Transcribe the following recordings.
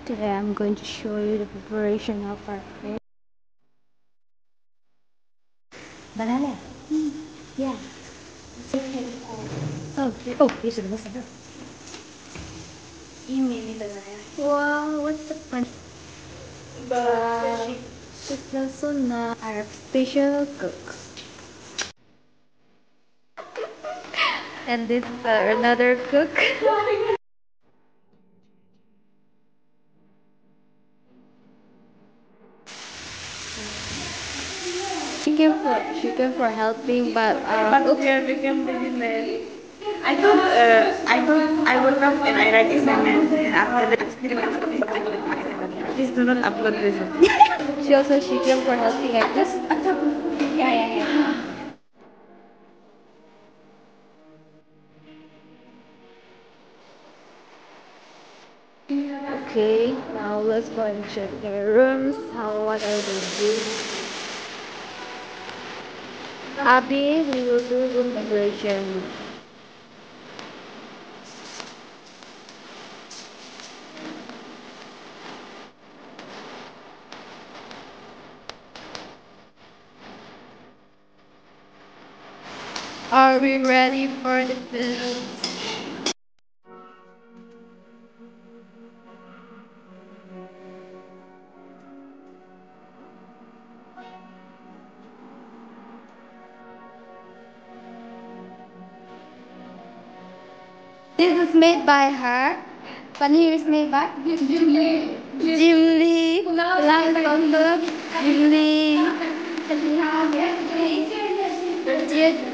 Today I'm going to show you the preparation of our fish. Banana. Yeah. Oh, you should listen. Wow, what's the fun? Wow. She's also not our special cook. And this is another cook. Thank you for helping, but But we are become business. I thought I woke up and I write assignment and after that please do not upload this. she came for helping. I just yeah. Okay, now let's go and check their rooms. What are they doing? Abby, we will do room decoration. Are we ready for the film? This is made by her. Paneer is made by Jim Lee. Jim Lee. Jim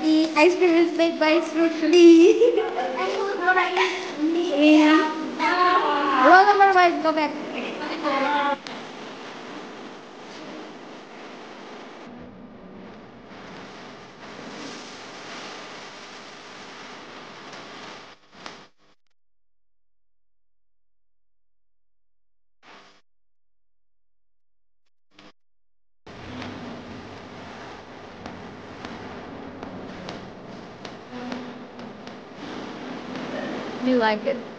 Lee. Ice cream is made by Fruit Lee. Roll number one, go back. Do you like it?